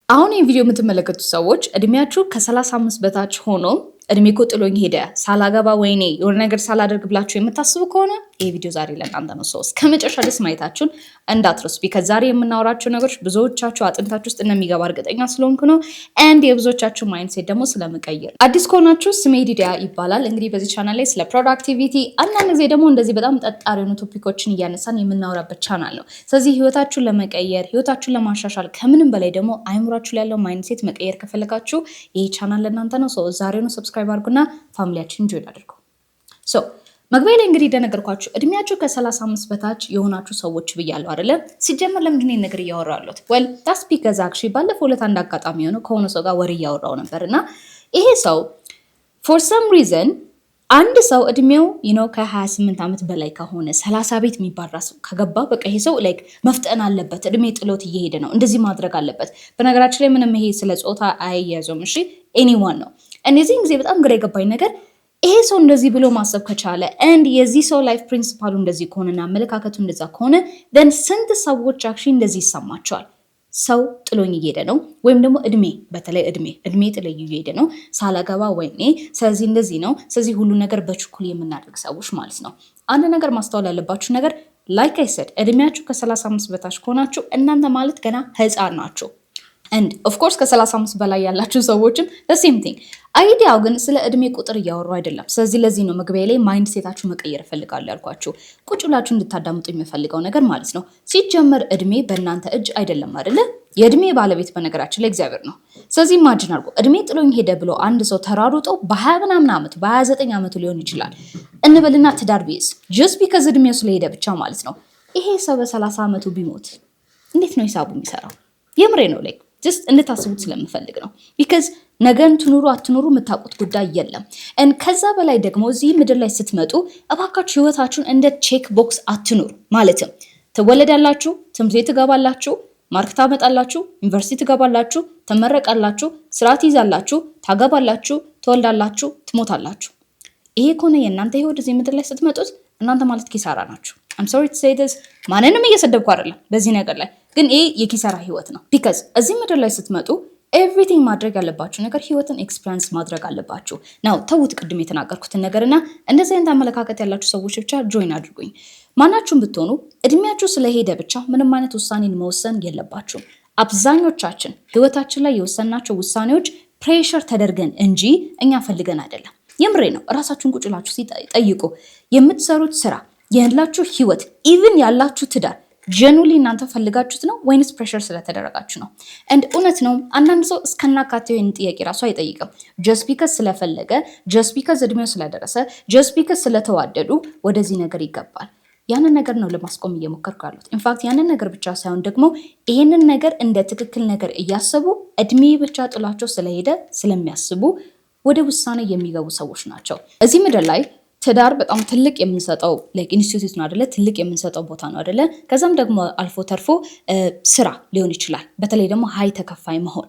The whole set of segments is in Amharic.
አሁን ይሄን ቪዲዮ የምትመለከቱ ሰዎች እድሜያችሁ ከ35 በታች ሆኖ እድሜ እኮ ጥሎኝ ሄደ ሳላገባ ወይኔ የሆነ ነገር ሳላደርግ ብላችሁ የምታስቡ ከሆነ ይሄ ቪዲዮ ዛሬ ለእናንተ ነው። ሰው ከመጨረሻ ድረስ ማየታችሁን እንዳትረሱ። ቢካዝ ዛሬ የምናወራቸው ነገሮች ብዙዎቻችሁ አጥንታችሁ ውስጥ እንደሚገባ እርግጠኛ ስለሆንኩ ነው። ኤንድ የብዙዎቻችሁ ማይንድሴት ደግሞ ስለመቀየር። አዲስ ከሆናችሁ ስሜ ዲዲያ ይባላል። እንግዲህ በዚህ ቻናል ላይ ስለ ፕሮዳክቲቪቲ አንዳንድ ጊዜ ደግሞ እንደዚህ በጣም ጠጣሪ የሆኑ ቶፒኮችን እያነሳን የምናወራበት ቻናል ነው። ስለዚህ ህይወታችሁን ለመቀየር ህይወታችሁን ለማሻሻል ከምንም በላይ ደግሞ አይምሯችሁ ላይ ያለው ማይንድሴት መቀየር ከፈለጋችሁ ይሄ ቻናል ለእናንተ ነው። ሰው ዛሬ ነው ሰብስክራይብ አድርጉና ፋሚሊያችን ጆይን አድርጉ። ሶ መግቢያ ላይ እንግዲህ እንደነገርኳችሁ እድሜያችሁ ከ35 በታች የሆናችሁ ሰዎች ብያለሁ አይደለ? ሲጀመር ለምንድን ነው ነገር እያወራሁ ያለሁት? ዌል ዳትስ ቢካዝ አክቹዋሊ ባለፈው ዕለት አንድ አጋጣሚ ሆኖ ከሆነ ሰው ጋር ወሬ እያወራሁ ነበርና ይሄ ሰው ፎር ሰም ሪዝን አንድ ሰው እድሜው ከ28 ዓመት በላይ ከሆነ 30 ቤት የሚባል ራሱ ከገባ በቃ ይሄ ሰው ላይክ መፍጠን አለበት፣ እድሜ ጥሎት እየሄደ ነው፣ እንደዚህ ማድረግ አለበት። በነገራችን ላይ ምንም ይሄ ስለ ጾታ አይያዘውም። እሺ ኤኒዋን ነው። እነዚህን ጊዜ በጣም ግራ የገባኝ ነገር ይሄ ሰው እንደዚህ ብሎ ማሰብ ከቻለ ኤንድ የዚህ ሰው ላይፍ ፕሪንሲፓሉ እንደዚህ ከሆነና አመለካከቱ እንደዛ ከሆነ ደን ስንት ሰዎች አክቹዋሊ እንደዚህ ይሰማቸዋል? ሰው ጥሎኝ እየሄደ ነው፣ ወይም ደግሞ በተለይ እድሜ ጥሎኝ እየሄደ ነው ሳላገባ ወይኔ፣ ስለዚህ እንደዚህ ነው፣ ስለዚህ ሁሉ ነገር በችኩል የምናደርግ ሰዎች ማለት ነው። አንድ ነገር ማስተዋል ያለባችሁ ነገር ላይክ አይ ሰድ እድሜያችሁ ከ35 በታች ከሆናችሁ እናንተ ማለት ገና ህፃን ናችሁ። and of course ከ35 በላይ ያላችሁ ሰዎችም the same thing። አይዲያው ግን ስለ እድሜ ቁጥር እያወራሁ አይደለም። ስለዚህ ለዚህ ነው መግቢያ ላይ ማይንድ ሴታችሁ መቀየር እፈልጋለሁ ያልኳችሁ። ቁጭ ብላችሁ እንድታዳምጡ የሚፈልገው ነገር ማለት ነው። ሲጀመር እድሜ በእናንተ እጅ አይደለም አይደለ? የእድሜ ባለቤት በነገራችን ላይ እግዚአብሔር ነው። ስለዚህ ኢማጂን አድርጎ እድሜ ጥሎኝ ሄደ ብሎ አንድ ሰው ተራሩጦ በ20 ምናምን ዓመቱ በ29 ዓመቱ ሊሆን ይችላል እንበልና ትዳር ቢይዝ just because እድሜው ስለሄደ ብቻ ማለት ነው። ይሄ ሰው በ30 ዓመቱ ቢሞት እንዴት ነው ሂሳቡ የሚሰራው? የምሬ ነው ላይ just እንድታስቡት ስለምፈልግ ነው። ቢካዝ ነገን ትኑሩ አትኑሩ የምታውቁት ጉዳይ የለም። ከዛ በላይ ደግሞ እዚህ ምድር ላይ ስትመጡ እባካችሁ ህይወታችሁን እንደ ቼክ ቦክስ አትኑሩ። ማለትም ትወለዳላችሁ፣ ትምህርት ቤት ትገባላችሁ፣ ማርክ ታመጣላችሁ፣ ዩኒቨርሲቲ ትገባላችሁ፣ ትመረቃላችሁ፣ ስራ ትይዛላችሁ፣ ታገባላችሁ፣ ትወልዳላችሁ፣ ትሞታላችሁ። ይሄ ከሆነ የእናንተ ህይወት እዚህ ምድር ላይ ስትመጡት እናንተ ማለት ኪሳራ ናችሁ። I'm sorry to say this ማንንም እየሰደብኩ አይደለም በዚህ ነገር ላይ ግን ይሄ የኪሳራ ህይወት ነው። ቢካዝ እዚህ ምድር ላይ ስትመጡ ኤቭሪቲንግ ማድረግ ያለባችሁ ነገር ህይወትን ኤክስፒሪየንስ ማድረግ አለባችሁ። ናው ተውት ቅድም የተናገርኩትን ነገርና እንደዚህ አይነት አመለካከት ያላችሁ ሰዎች ብቻ ጆይን አድርጉኝ። ማናችሁም ብትሆኑ እድሜያችሁ ስለሄደ ብቻ ምንም አይነት ውሳኔን መወሰን የለባችሁም። አብዛኞቻችን ህይወታችን ላይ የወሰናቸው ውሳኔዎች ፕሬሸር ተደርገን እንጂ እኛ ፈልገን አይደለም። የምሬ ነው። ራሳችሁን ቁጭ ብላችሁ ሲጠይቁ የምትሰሩት ስራ ያላችሁ ህይወት ኢቭን ያላችሁ ትዳር ጀኑሊ እናንተ ፈልጋችሁት ነው ወይንስ ፕሬሸር ስለተደረጋችሁ ነው? and እውነት ነው አንዳንድ ሰው እስከናካቴው ይሄን ጥያቄ ራሱ አይጠይቅም። just because ስለፈለገ just because እድሜው ስለደረሰ just because ስለተዋደዱ ወደዚህ ነገር ይገባል። ያንን ነገር ነው ለማስቆም እየሞከርኩ ያሉት። ኢንፋክት ያንን ነገር ብቻ ሳይሆን ደግሞ ይሄንን ነገር እንደ ትክክል ነገር እያሰቡ እድሜ ብቻ ጥላቸው ስለሄደ ስለሚያስቡ ወደ ውሳኔ የሚገቡ ሰዎች ናቸው። እዚህ ምድር ላይ ትዳር በጣም ትልቅ የምንሰጠው ላይክ ኢንስቲትዩት ነው አይደለ? ትልቅ የምንሰጠው ቦታ ነው አይደለ? ከዛም ደግሞ አልፎ ተርፎ ስራ ሊሆን ይችላል። በተለይ ደግሞ ሀይ ተከፋይ መሆን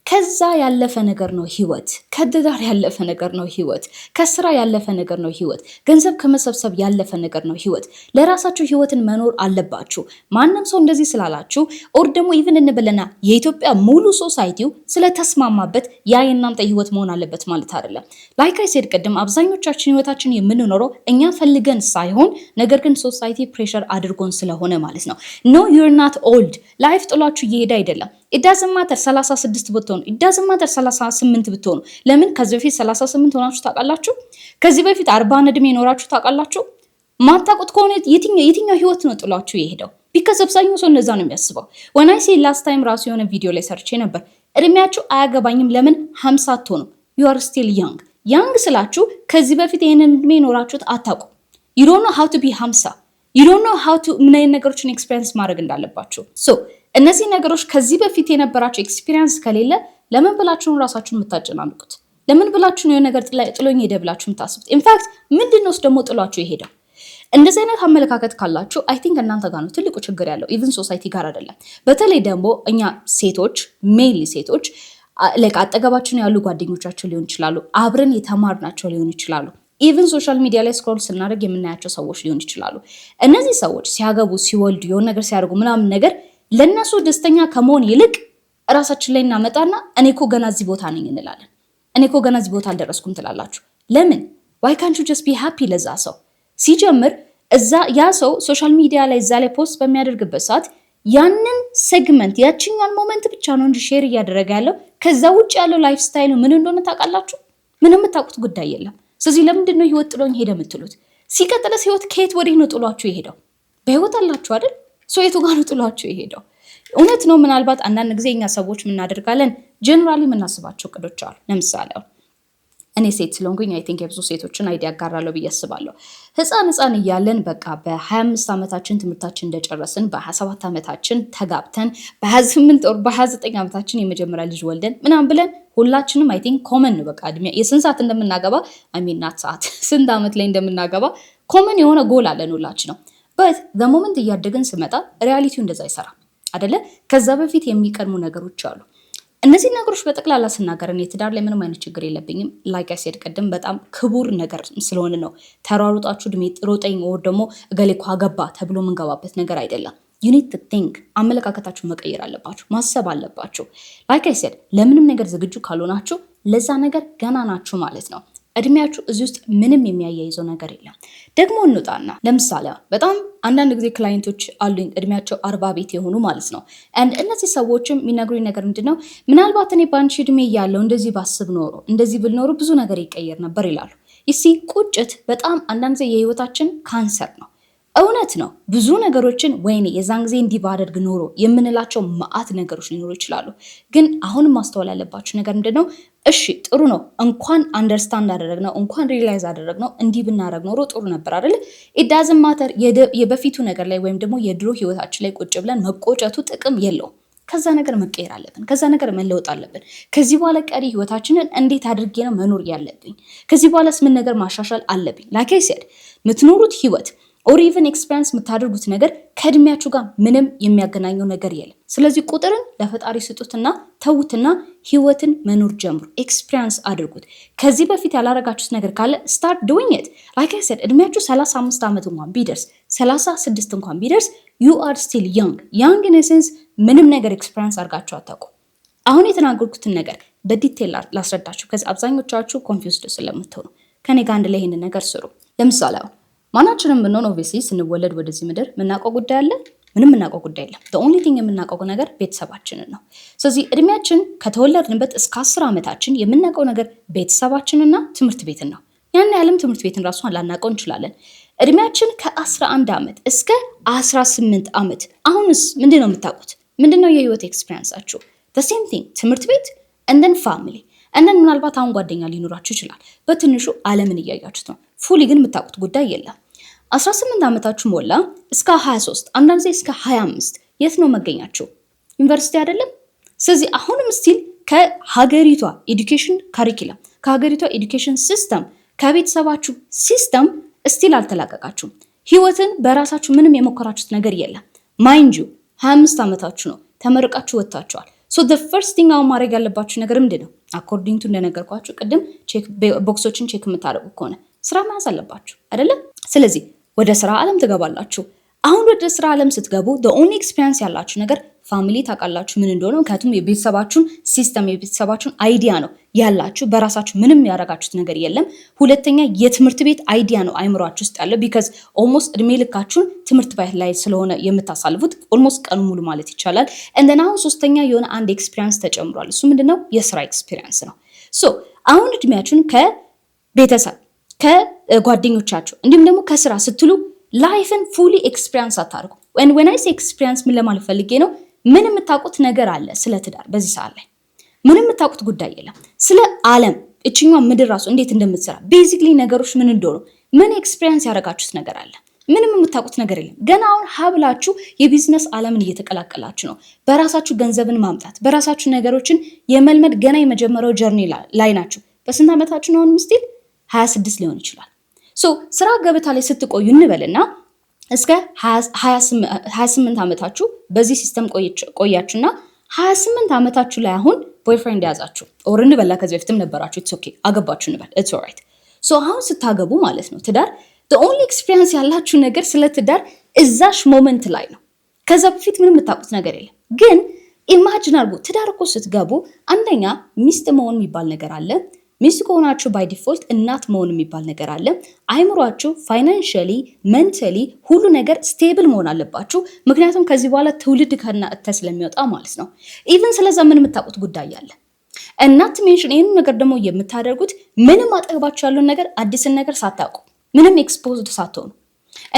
ከዛ ያለፈ ነገር ነው ህይወት። ከትዳር ያለፈ ነገር ነው ህይወት። ከስራ ያለፈ ነገር ነው ህይወት። ገንዘብ ከመሰብሰብ ያለፈ ነገር ነው ህይወት። ለራሳችሁ ህይወትን መኖር አለባችሁ። ማንም ሰው እንደዚህ ስላላችሁ ኦር ደግሞ ኢቭን እንበለና የኢትዮጵያ ሙሉ ሶሳይቲው ስለተስማማበት ያ የእናንተ ህይወት መሆን አለበት ማለት አይደለም። ላይክ አይ ሴድ ቅድም አብዛኞቻችን ህይወታችን የምንኖረው እኛ ፈልገን ሳይሆን ነገር ግን ሶሳይቲ ፕሬሸር አድርጎን ስለሆነ ማለት ነው። ኖ ዩር ናት ኦልድ። ላይፍ ጥሏችሁ እየሄደ አይደለም። it doesn't matter 36 ብትሆኑ it doesn't matter 38 ብትሆኑ። ለምን ከዚህ በፊት 38 ሆናችሁ ታውቃላችሁ? ከዚህ በፊት 40 እድሜ ኖራችሁ ታውቃላችሁ? ማታውቁት ከሆነ የትኛው ህይወት ነው ጥሏችሁ የሄደው? ቢካዝ አብዛኛው ሰው እንደዛ ነው የሚያስበው። when I say last time ራሱ የሆነ ቪዲዮ ላይ ሰርቼ ነበር እድሜያችሁ አያገባኝም ለምን 50 አትሆኑ? you are still young ስላችሁ ከዚህ በፊት ይሄንን እድሜ ኖራችሁት አታውቁም። you don't know how to be 50 you don't know how to ምን አይነት ነገሮችን ኤክስፒሪየንስ ማድረግ እንዳለባችሁ። ሶ እነዚህ ነገሮች ከዚህ በፊት የነበራችሁ ኤክስፒሪየንስ ከሌለ ለምን ብላችሁ ነው ራሳችሁን የምታጨናንቁት? ለምን ብላችሁ ነው ነገር ጥሎኝ ሄደ ብላችሁ የምታስቡት? ኢንፋክት ምንድነው ደግሞ ጥሏችሁ የሄደው? እንደዚህ አይነት አመለካከት ካላችሁ አይ ቲንክ እናንተ ጋር ነው ትልቁ ችግር ያለው፣ ኢቭን ሶሳይቲ ጋር አይደለም። በተለይ ደግሞ እኛ ሴቶች ሜይንሊ ሴቶች ላይክ አጠገባችን ያሉ ጓደኞቻቸው ሊሆን ይችላሉ፣ አብረን የተማርናቸው ሊሆን ይችላሉ፣ ኢቭን ሶሻል ሚዲያ ላይ ስክሮል ስናደርግ የምናያቸው ሰዎች ሊሆን ይችላሉ። እነዚህ ሰዎች ሲያገቡ ሲወልዱ የሆነ ነገር ሲያደርጉ ምናምን ነገር ለነሱ ደስተኛ ከመሆን ይልቅ ራሳችን ላይ እናመጣና እኔ እኮ ገና እዚህ ቦታ ነኝ እንላለን። እኔ እኮ ገና እዚህ ቦታ አልደረስኩም ትላላችሁ። ለምን? why can't you just be happy? ለዛ ሰው ሲጀምር እዛ ያ ሰው ሶሻል ሚዲያ ላይ እዛ ላይ ፖስት በሚያደርግበት ሰዓት ያንን ሴግመንት ያችኛን ሞመንት ብቻ ነው እንጂ ሼር እያደረገ ያለው። ከዛ ውጭ ያለው ላይፍ ስታይሉ ምን እንደሆነ ታውቃላችሁ? ምንም የምታውቁት ጉዳይ የለም። ስለዚህ ለምንድን ነው ህይወት ጥሎኝ ሄደ የምትሉት? ሲቀጥለስ ህይወት ከየት ወዴት ነው ጥሏችሁ የሄደው? በህይወት አላችሁ አይደል? ሰው የቱ ጋር ነው ጥሏችሁ የሄደው? እውነት ነው። ምናልባት አንዳንድ ጊዜ እኛ ሰዎች ምናደርጋለን ጀነራሊ የምናስባቸው እቅዶች አሉ። ለምሳሌ እኔ ሴት ስለሆንኩኝ አይ ቲንክ የብዙ ሴቶችን አይዲያ አጋራለሁ ብዬ አስባለሁ። ህፃን እያለን በቃ በ25 ዓመታችን ትምህርታችን እንደጨረስን በ27 ዓመታችን ተጋብተን በ28 ወር በ29 ዓመታችን የመጀመሪያ ልጅ ወልደን ምናምን ብለን ሁላችንም አይ ቲንክ ኮመን ነው በቃ እድሜ የስንት ሰዓት እንደምናገባ አሚናት ሰዓት ስንት ዓመት ላይ እንደምናገባ ኮመን የሆነ ጎል አለን ሁላችንም። በት በሞመንት እያደግን ስመጣ ሪያሊቲው እንደዛ አይሰራም አይደለ? ከዛ በፊት የሚቀድሙ ነገሮች አሉ። እነዚህ ነገሮች በጠቅላላ ስናገር እኔ ትዳር ላይ ምንም አይነት ችግር የለብኝም። ላይክ አይ ሴድ ቅድም በጣም ክቡር ነገር ስለሆነ ነው። ተሯሩጣችሁ እድሜ ሮጠኝ ወር ደግሞ እገሌ እኮ አገባ ተብሎ የምንገባበት ነገር አይደለም። you need to think አመለካከታችሁ መቀየር አለባችሁ፣ ማሰብ አለባችሁ። ላይክ አይ ሴድ ለምንም ነገር ዝግጁ ካልሆናችሁ ለዛ ነገር ገና ናችሁ ማለት ነው። እድሜያችሁ እዚህ ውስጥ ምንም የሚያያይዘው ነገር የለም። ደግሞ እንውጣና ለምሳሌ በጣም አንዳንድ ጊዜ ክላይንቶች አሉኝ እድሜያቸው 40 ቤት የሆኑ ማለት ነው። እነዚህ ሰዎችም የሚነግሩኝ ነገር ምንድነው? ምናልባት እኔ ባንቺ እድሜ እያለሁ እንደዚህ ባስብ ኖሮ እንደዚህ ብል ኖሮ ብዙ ነገር ይቀየር ነበር ይላሉ። ይሲ ቁጭት በጣም አንዳንድ ጊዜ የህይወታችን ካንሰር ነው። እውነት ነው። ብዙ ነገሮችን ወይኔ የዛን ጊዜ እንዲህ ባደርግ ኖሮ የምንላቸው መዓት ነገሮች ሊኖሩ ይችላሉ። ግን አሁን ማስተዋል ያለባችሁ ነገር ምንድነው? እሺ ጥሩ ነው፣ እንኳን አንደርስታንድ አደረግነው እንኳን ሪላይዝ አደረግነው እንዲህ ብናደርግ ኖሮ ጥሩ ነበር አይደል? ኢት ዳዝንት ማተር የበፊቱ ነገር ላይ ወይም ደግሞ የድሮ ህይወታችን ላይ ቁጭ ብለን መቆጨቱ ጥቅም የለውም። ከዛ ነገር መቀየር አለብን። ከዛ ነገር መለወጥ አለብን። ከዚህ በኋላ ቀሪ ህይወታችንን እንዴት አድርጌ ነው መኖር ያለብኝ? ከዚህ በኋላስ ምን ነገር ማሻሻል አለብኝ? ላይክ አይ ሴድ የምትኖሩት ህይወት ኦር ኢቨን ኤክስፔሪንስ የምታደርጉት ነገር ከእድሜያችሁ ጋር ምንም የሚያገናኘው ነገር የለም። ስለዚህ ቁጥርን ለፈጣሪ ስጡትና ተዉትና ህይወትን መኖር ጀምሩ። ኤክስፔሪንስ አድርጉት። ከዚህ በፊት ያላረጋችሁት ነገር ካለ ስታርት ዱዊንግ ኢት። ላይክ አይ ሴድ እድሜያችሁ 35 ዓመት እንኳን ቢደርስ 36 እንኳን ቢደርስ ዩ አር ስቲል ያንግ ኢን ኤሰንስ ምንም ነገር ኤክስፔሪንስ አድርጋችሁ አታውቁም። አሁን የተናገርኩትን ነገር በዲቴል ላስረዳችሁ። ከዚህ አብዛኞቻችሁ ኮንፊውዝድ ስለምትሆኑ ከኔ ጋር አንድ ላይ ይሄንን ነገር ስሩ። ለምሳሌ ማናችንም ብንሆን ኦብቪየስሊ ስንወለድ ወደዚህ ምድር የምናውቀው ጉዳይ አለ? ምንም የምናውቀው ጉዳይ የለም። the only thing የምናውቀው ነገር ቤተሰባችንን ነው። ስለዚህ እድሜያችን ከተወለድንበት እስከ 10 ዓመታችን የምናውቀው ነገር ቤተሰባችንና ትምህርት ቤትን ነው። ያን ያህልም ትምህርት ቤትን ራሱን ላናውቀው እንችላለን። እድሜያችን ከ11 ዓመት እስከ 18 ዓመት አሁንስ ምንድን ነው የምታውቁት? ምንድን ነው የህይወት ኤክስፒሪየንሳችሁ? the same thing ትምህርት ቤት and then family and then ምናልባት አሁን ጓደኛ ሊኖራችሁ ይችላል። በትንሹ ዓለምን እያያችሁት ነው። ፉሊ ግን የምታውቁት ጉዳይ የለም። 18 ዓመታችሁ ሞላ እስከ 23 አንዳንድ ጊዜ እስከ 25 የት ነው መገኛችሁ? ዩኒቨርሲቲ አይደለም? ስለዚህ አሁንም ስቲል ከሀገሪቷ ኤዱኬሽን ካሪኩለም ከሀገሪቷ ኤዱኬሽን ሲስተም ከቤተሰባችሁ ሲስተም ስቲል አልተላቀቃችሁም። ህይወትን በራሳችሁ ምንም የሞከራችሁት ነገር የለም። ማይንድ ዩ 25 ዓመታችሁ ነው፣ ተመርቃችሁ ወጥታችኋል። ሶ the first thing አሁን ማድረግ ያለባችሁ ነገር ምንድን ነው? አኮርዲንግ ቱ እንደነገርኳችሁ ቅድም ቦክሶችን ቼክ የምታደርጉ ከሆነ ስራ መያዝ አለባችሁ አይደለም? ስለዚህ ወደ ስራ ዓለም ትገባላችሁ። አሁን ወደ ስራ ዓለም ስትገቡ the only experience ያላችሁ ነገር ፋሚሊ ታውቃላችሁ ምን እንደሆነ፣ ምክንያቱም የቤተሰባችሁን ሲስተም የቤተሰባችሁን አይዲያ ነው ያላችሁ። በራሳችሁ ምንም ያደረጋችሁት ነገር የለም። ሁለተኛ የትምህርት ቤት አይዲያ ነው አይምሯችሁ ውስጥ ያለው። ቢካዝ ኦልሞስት እድሜ ልካችሁን ትምህርት ቤት ላይ ስለሆነ የምታሳልፉት ኦልሞስት ቀኑ ሙሉ ማለት ይቻላል። እንደና አሁን ሶስተኛ የሆነ አንድ ኤክስፒሪየንስ ተጨምሯል። እሱ ምንድነው? የስራ ኤክስፒሪየንስ ነው። ሶ አሁን እድሜያችሁን ከቤተሰብ ከጓደኞቻችሁ እንዲሁም ደግሞ ከስራ ስትሉ ላይፍን ፉሊ ኤክስፒሪየንስ አታርጉ። when I say experience ምን ለማለት ፈልጌ ነው? ምን የምታውቁት ነገር አለ ስለ ትዳር? በዚህ ሰዓት ላይ ምንም የምታውቁት ጉዳይ የለም። ስለ ዓለም እችኛዋ ምድር ራሱ እንዴት እንደምትሰራ ቤዚክሊ ነገሮች ምን እንደሆኑ ምን ኤክስፒሪየንስ ያደረጋችሁት ነገር አለ? ምንም የምታውቁት ነገር የለም። ገና አሁን ሀብላችሁ የቢዝነስ ዓለምን እየተቀላቀላችሁ ነው። በራሳችሁ ገንዘብን ማምጣት በራሳችሁ ነገሮችን የመልመድ ገና የመጀመሪያው ጀርኒ ላይ ናችሁ። በስንት ዓመታችሁ ነው? አሁን ስቲል 26 ሊሆን ይችላል። ሶ ስራ ገበታ ላይ ስትቆዩ እንበልና እስከ 28 ዓመታችሁ በዚህ ሲስተም ቆያችሁና 28 ዓመታችሁ ላይ አሁን ቦይፍሬንድ ያዛችሁ ኦር እንበላ ከዚህ በፊትም ነበራችሁ። ኢትስ ኦኬ አገባችሁ እንበል። ኢትስ ኦልራይት። ሶ አሁን ስታገቡ ማለት ነው ትዳር the only experience ያላችሁ ነገር ስለ ትዳር እዛሽ ሞመንት ላይ ነው። ከዛ በፊት ምንም የምታውቁት ነገር የለም። ግን ኢማጂን አድርጉ። ትዳር እኮ ስትገቡ አንደኛ ሚስት መሆን የሚባል ነገር አለ። ሚስት ከሆናችሁ ባይ ዲፎልት እናት መሆን የሚባል ነገር አለ። አይምሯችሁ ፋይናንሻሊ፣ ሜንታሊ ሁሉ ነገር ስቴብል መሆን አለባችሁ። ምክንያቱም ከዚህ በኋላ ትውልድ ከእናንተ ስለሚወጣ ማለት ነው። ኢቭን ስለዛ ምን የምታውቁት ጉዳይ አለ። እናት ሜንሽን ይህን ነገር ደግሞ የምታደርጉት ምንም አጠገባችሁ ያለውን ነገር አዲስን ነገር ሳታውቁ ምንም ኤክስፖዝድ ሳትሆኑ።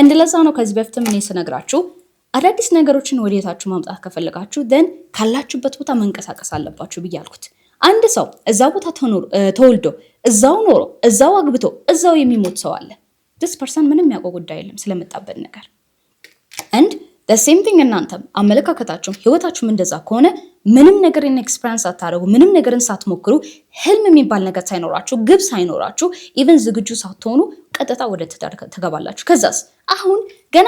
እንደለዛ ነው ከዚህ በፊትም እኔ ስነግራችሁ አዳዲስ ነገሮችን ወደታችሁ ማምጣት ከፈለጋችሁ ደን ካላችሁበት ቦታ መንቀሳቀስ አለባችሁ ብያልኩት። አንድ ሰው እዛ ቦታ ተወልዶ እዛው ኖሮ እዛው አግብቶ እዛው የሚሞት ሰው አለ። this person ምንም ያውቀው ጉዳይ የለም ስለመጣበት ነገር። and the same thing እናንተም አመለካከታችሁም ህይወታችሁም እንደዛ ከሆነ ምንም ነገርን ኤክስፒሪየንስ አታደርጉ፣ ምንም ነገርን ሳትሞክሩ፣ ህልም የሚባል ነገር ሳይኖራችሁ፣ ግብ ሳይኖራችሁ፣ ኢቭን ዝግጁ ሳትሆኑ ቀጥታ ወደ ትዳር ትገባላችሁ። ከዛስ አሁን ገና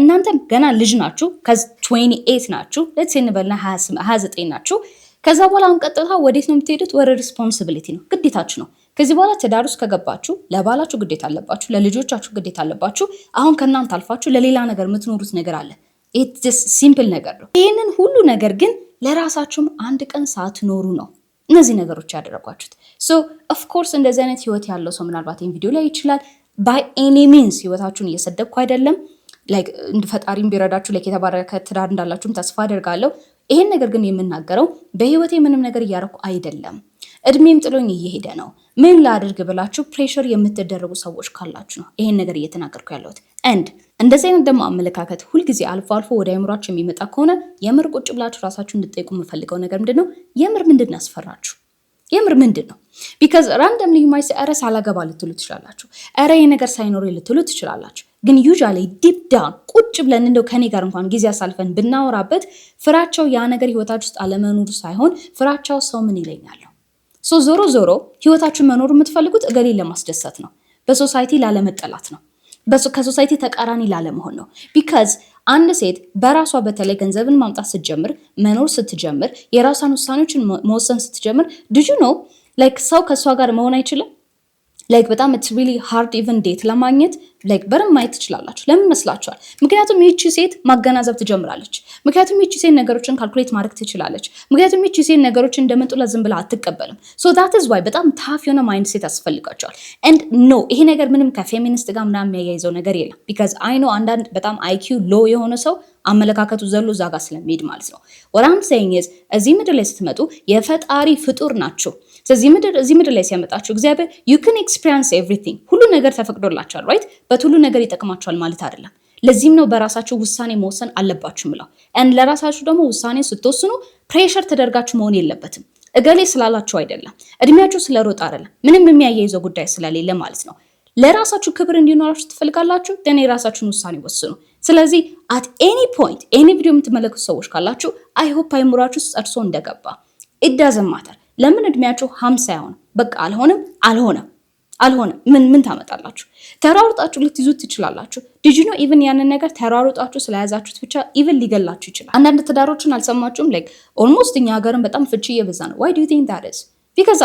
እናንተ ገና ልጅ ናችሁ። ከ28 ናችሁ let's say እንበልና 29 ናችሁ። ከዛ በኋላ አሁን ቀጥታ ወዴት ነው የምትሄዱት? ወደ ሪስፖንሲቢሊቲ ነው፣ ግዴታችሁ ነው። ከዚህ በኋላ ትዳር ውስጥ ከገባችሁ ለባላችሁ ግዴታ አለባችሁ፣ ለልጆቻችሁ ግዴታ አለባችሁ። አሁን ከእናንተ አልፋችሁ ለሌላ ነገር የምትኖሩት ነገር አለ። ኢትስ ጀስት ሲምፕል ነገር ነው። ይህንን ሁሉ ነገር ግን ለራሳችሁም አንድ ቀን ሳትኖሩ ነው እነዚህ ነገሮች ያደረጓችሁት። ሶ ኦፍ ኮርስ እንደዚህ አይነት ህይወት ያለው ሰው ምናልባት ይህን ቪዲዮ ላይ ይችላል። ባይ ኤኒ ሚንስ ህይወታችሁን እየሰደብኩ አይደለም። ላይክ ፈጣሪም ቢረዳችሁ ላይክ የተባረከ ትዳር እንዳላችሁም ተስፋ አደርጋለሁ። ይሄን ነገር ግን የምናገረው በህይወቴ ምንም ነገር እያደረኩ አይደለም፣ እድሜም ጥሎኝ እየሄደ ነው፣ ምን ላድርግ ብላችሁ ፕሬሸር የምትደረጉ ሰዎች ካላችሁ ነው ይሄን ነገር እየተናገርኩ ያለሁት። እንደዚህ አይነት ደግሞ አመለካከት ሁልጊዜ አልፎ አልፎ ወደ አይምሯችሁ የሚመጣ ከሆነ የምር ቁጭ ብላችሁ ራሳችሁ እንድትጠይቁ የምፈልገው ነገር ምንድነው? የምር ምንድን ያስፈራችሁ? የምር ምንድን ነው? ቢካዝ ራንደምሊ ማይስ ኧረ ሳላገባ ልትሉ ትችላላችሁ፣ ኧረ ይሄ ነገር ሳይኖር ልትሉ ትችላላችሁ። ግን ዩዥዋሊ ዲፕ ዳውን ቁጭ ብለን እንደው ከኔ ጋር እንኳን ጊዜ አሳልፈን ብናወራበት ፍራቻው ያ ነገር ህይወታችሁ ውስጥ አለመኖሩ ሳይሆን ፍራቻው ሰው ምን ይለኛል። ዞሮ ዞሮ ህይወታችሁን መኖር የምትፈልጉት እገሌ ለማስደሰት ነው፣ በሶሳይቲ ላለመጠላት ነው፣ ከሶሳይቲ ተቃራኒ ላለመሆን ነው። ቢካዝ አንድ ሴት በራሷ በተለይ ገንዘብን ማምጣት ስትጀምር፣ መኖር ስትጀምር፣ የራሷን ውሳኔዎችን መወሰን ስትጀምር ድጁ ነው ላይክ ሰው ከሷ ጋር መሆን አይችልም። ላይክ በጣም ኢትስ ሪሊ ሃርድ ኢቨን ዴት ለማግኘት ላይክ በረም ማየት ትችላላችሁ። ለምን መስላችኋል? ምክንያቱም ይህቺ ሴት ማገናዘብ ትጀምራለች። ምክንያቱም ይህቺ ሴት ነገሮችን ካልኩሌት ማድረግ ትችላለች። ምክንያቱም ይህቺ ሴት ነገሮችን እንደመጡላት ዝም ብላ አትቀበልም። ሶ ዳት ኢዝ ዋይ በጣም ታፍ የሆነ ማይንድ ሴት ያስፈልጋቸዋል። ኤንድ ኖ ይሄ ነገር ምንም ከፌሚኒስት ጋር ምናምን የሚያያይዘው ነገር የለም። ቢካዝ አይ ኖ አንዳንድ በጣም አይኪው ሎ የሆነ ሰው አመለካከቱ ዘሎ ዛጋ ስለሚሄድ ማለት ነው። ወራም ሴይንግ እዚህ ምድር ላይ ስትመጡ የፈጣሪ ፍጡር ናቸው። ስለዚህ እዚህ ምድር ላይ ሲያመጣችሁ እግዚአብሔር you can experience everything ሁሉ ነገር ተፈቅዶላችኋል ራይት። በሁሉ ነገር ይጠቅማችኋል ማለት አይደለም። ለዚህም ነው በራሳችሁ ውሳኔ መወሰን አለባችሁ ምለው። and ለራሳችሁ ደግሞ ውሳኔ ስትወስኑ ፕሬሸር ተደርጋችሁ መሆን የለበትም። እገሌ ስላላችሁ አይደለም፣ እድሜያችሁ ስለሮጥ አይደለም፣ ምንም የሚያያይዘው ጉዳይ ስለሌለ ማለት ነው። ለራሳችሁ ክብር እንዲኖራችሁ ትፈልጋላችሁ፣ ደኔ የራሳችሁን ውሳኔ ወስኑ። ስለዚህ at any point any ቪዲዮ የምትመለከቱ ሰዎች ካላችሁ I hope አይምሯችሁ ጸድሶ እንደገባ it doesn't matter። ለምን እድሜያችሁ 50 ያሆነ በቃ አልሆነም ምን ታመጣላችሁ? ተራሩጣችሁ ልትይዙት ትችላላችሁ። ዲድ ዩ ኖ ኢቭን ያንን ነገር ተራሩጣችሁ ስለያዛችሁት ብቻ ኢቭን ሊገላችሁ ይችላል። አንዳንድ ትዳሮችን አልሰማችሁም? ላይክ ኦልሞስት እኛ ሀገርም በጣም ፍቺ እየበዛ ነው። why do you think that is? ቢካዝ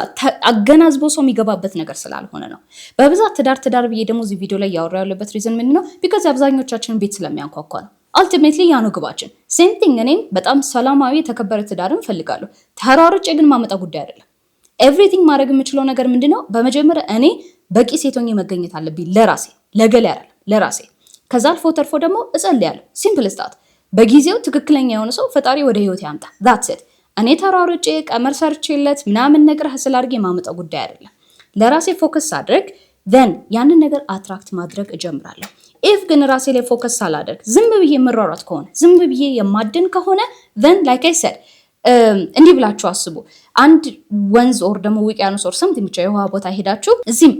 አገናዝቦ ሰው የሚገባበት ነገር ስላልሆነ ነው። በብዛት ትዳር ብዬ ደግሞ እዚህ ቪዲዮ ላይ ያወራ ያለበት ሪዝን ምንድን ነው? ቢካዝ አብዛኞቻችንን ቤት ስለሚያንኳኳ ነው። አልቲሜትሊ ያ ነው ግባችን። ሴም ቲንግ እኔም በጣም ሰላማዊ የተከበረ ትዳርን እፈልጋለሁ። ተራርጬ ግን ማመጣ ጉዳይ አይደለም። ኤቭሪቲንግ ማድረግ የምችለው ነገር ምንድነው? በመጀመሪያ እኔ በቂ ሴት ሆኜ መገኘት አለብኝ ለራሴ፣ ለገሌ አይደለም ለራሴ። ከዛ አልፎ ተርፎ ደግሞ እጸልያለሁ። ሲምፕል ስታት በጊዜው ትክክለኛ የሆነ ሰው ፈጣሪ ወደ ህይወት ያምጣ። that's it። እኔ ተራርጬ ቀመር ሰርቼለት ምናምን ነገር ህስል አድርጌ ማመጣ ጉዳይ አይደለም። ለራሴ ፎከስ አድርግ then ያንን ነገር አትራክት ማድረግ እጀምራለሁ። ኢፍ ግን ራሴ ላይ ፎከስ ሳላደርግ ዝም ብዬ የምሯሯጥ ከሆነ ዝም ብዬ የማድን ከሆነ then like I said እንዲህ ብላችሁ አስቡ። አንድ ወንዝ ኦር ደግሞ ውቅያኖስ ኦር ሰምት ብቻ የውሃ ቦታ ሄዳችሁ እዚህም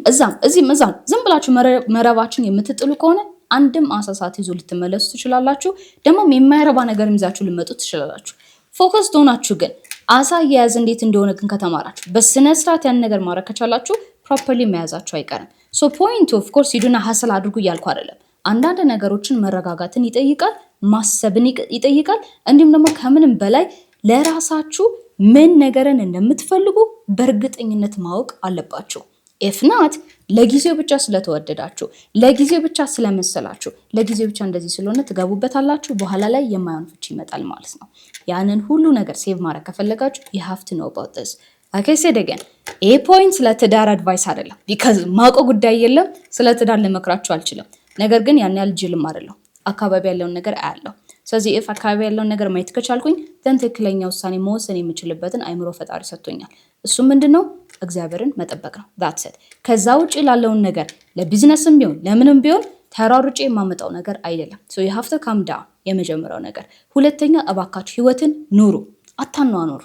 ዝም ብላችሁ መረባችሁን የምትጥሉ ከሆነ አንድም አሳሳት ይዞ ልትመለሱ ትችላላችሁ። ደግሞ የማይረባ ነገር ይዛችሁ ልመጡ ትችላላችሁ። ፎከስ ሆናችሁ ግን አሳ የያዝ እንዴት እንደሆነ ግን ከተማራችሁ በስነ ስርዓት ያን ነገር ማድረግ ከቻላችሁ ፕሮፐርሊ መያዛችሁ አይቀርም። ሶ ፖይንት ኦፍ ኮርስ ሂዱና ሀሰል አድርጉ እያልኩ አይደለም። አንዳንድ ነገሮችን መረጋጋትን ይጠይቃል፣ ማሰብን ይጠይቃል። እንዲሁም ደግሞ ከምንም በላይ ለራሳችሁ ምን ነገርን እንደምትፈልጉ በእርግጠኝነት ማወቅ አለባችሁ። if not ለጊዜው ብቻ ስለተወደዳችሁ ለጊዜው ብቻ ስለመሰላችሁ ለጊዜው ብቻ እንደዚህ ስለሆነ ትገቡበታላችሁ በኋላ ላይ የማይሆን ፍቺ ይመጣል ማለት ነው። ያንን ሁሉ ነገር ሴቭ ማድረግ ከፈለጋችሁ you have to know about this. like I said again ይሄ ፖይንት ስለ ትዳር አድቫይስ አይደለም because ማቆ ጉዳይ የለም ስለ ትዳር ልመክራችሁ አልችልም። ነገር ግን ያን ያህል ጅልም አይደለም አካባቢ ያለውን ነገር አያለው። ስለዚህ if አካባቢ ያለውን ነገር ማየት ከቻልኩኝ ትክክለኛ ውሳኔ መወሰን የምችልበትን አይምሮ ፈጣሪ ሰጥቶኛል። እሱ ምንድነው እግዚአብሔርን መጠበቅ ነው። that's it። ከዛ ውጪ ላለው ነገር ለቢዝነስም ቢሆን ለምንም ቢሆን ተራርጬ የማመጣው ነገር አይደለም። so you have to calm down የመጀመሪያው ነገር። ሁለተኛ እባካችሁ ህይወትን ኑሩ፣ አታኗኑሩ።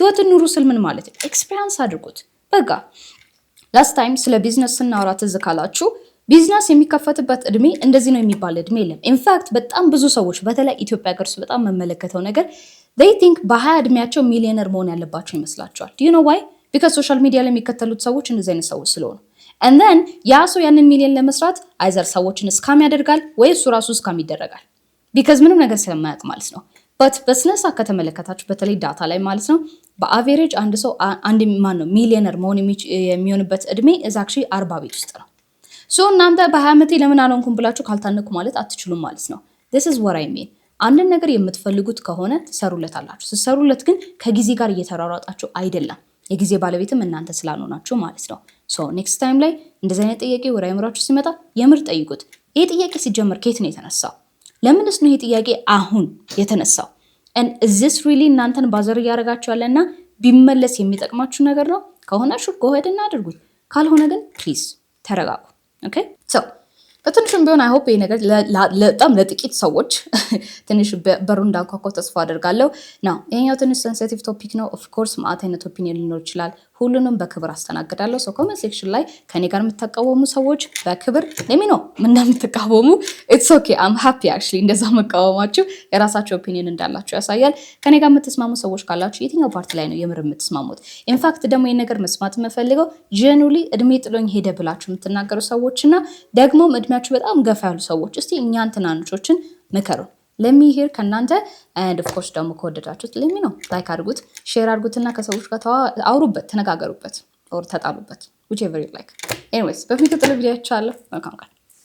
ህይወትን ኑሩ ስል ምን ማለት ነው? ኤክስፒሪየንስ አድርጉት። በቃ ላስት ታይም ስለ ቢዝነስ ስናወራ ትዝ ካላችሁ ቢዝነስ የሚከፈትበት እድሜ እንደዚህ ነው የሚባል እድሜ የለም። ኢንፋክት በጣም ብዙ ሰዎች በተለይ ኢትዮጵያ ሀገር ውስጥ በጣም መመለከተው ነገር they think በ20 እድሜያቸው ሚሊዮነር መሆን ያለባቸው ይመስላቸዋል። do you know why? because ሶሻል ሚዲያ ላይ የሚከተሉት ሰዎች እንደዚህ አይነት ሰዎች ስለሆኑ and then ያ ሰው ያንን ሚሊዮን ለመስራት አይዘር ሰዎችን ስካም ያደርጋል ወይ እሱ ራሱ ስካም ይደረጋል because ምንም ነገር ስለማያውቅ ማለት ነው። but በስነሳ ከተመለከታችሁ በተለይ ዳታ ላይ ማለት ነው በአቨሬጅ አንድ ሰው አንድ ሚሊዮነር መሆን የሚሆንበት እድሜ is actually 40 ቤት ውስጥ ነው። so እናንተ በ20 ዓመቴ ለምን አልሆንኩም ብላችሁ ካልታነኩ ማለት አትችሉም ማለት ነው። this is what I mean። አንድ ነገር የምትፈልጉት ከሆነ ትሰሩለታላችሁ። ትሰሩለት ግን ከጊዜ ጋር እየተራራጣችሁ አይደለም። የጊዜ ባለቤትም እናንተ ስላልሆናችሁ ማለት ነው። so next time ላይ እንደዚህ አይነት ጥያቄ ወደ አይምራችሁ ሲመጣ የምር ጠይቁት። ይሄ ጥያቄ ሲጀመር ከየት ነው የተነሳው? ለምንስ ነው ይሄ ጥያቄ አሁን የተነሳው? and is this really እናንተን ባዘር ያረጋችሁ ያለና ቢመለስ የሚጠቅማችሁ ነገር ነው ከሆነ ሹር go ahead እና አድርጉት። ካልሆነ ግን ፕሊዝ ተረጋጉ። ኦኬ so በትንሹም ቢሆን አይ ሆፕ ይሄ ነገር በጣም ለጥቂት ሰዎች ትንሽ በሩ እንዳንኳኳ ተስፋ አደርጋለሁ። ናው ይሄኛው ትንሽ ሴንሲቲቭ ቶፒክ ነው። ኦፍ ኮርስ ማአት አይነት ኦፒኒየን ሊኖር ይችላል። ሁሉንም በክብር አስተናግዳለሁ። ሶ ኮሜንት ሴክሽን ላይ ከኔ ጋር የምትቃወሙ ሰዎች በክብር ለሚ ነው ምን እንደምትቃወሙ ኢትስ ኦኬ አም ሃፒ አክቹሊ እንደዛ መቃወማችሁ የራሳችሁ ኦፒኒየን እንዳላችሁ ያሳያል። ከኔ ጋር የምትስማሙ ሰዎች ካላችሁ የትኛው ፓርቲ ላይ ነው የምር የምትስማሙት? ኢንፋክት ደግሞ ይሄን ነገር መስማት የምፈልገው ጀኑሊ እድሜ ጥሎኝ ሄደ ብላችሁ የምትናገሩ ሰዎችና ደግሞ እድሜያችሁ በጣም ገፋ ያሉ ሰዎች እስቲ እኛን ትናንሾችን ምከሩ። ለሚ ሄር ከናንተ and of course ደግሞ ከወደዳችሁት ለሚ ነው ላይክ አድርጉት፣ ሼር አድርጉትና ከሰዎች ጋር አውሩበት፣ ተነጋገሩበት or ተጣሉበት whichever you like። anyways በሚቀጥለው ቪዲዮ አለ። መልካም ቀን።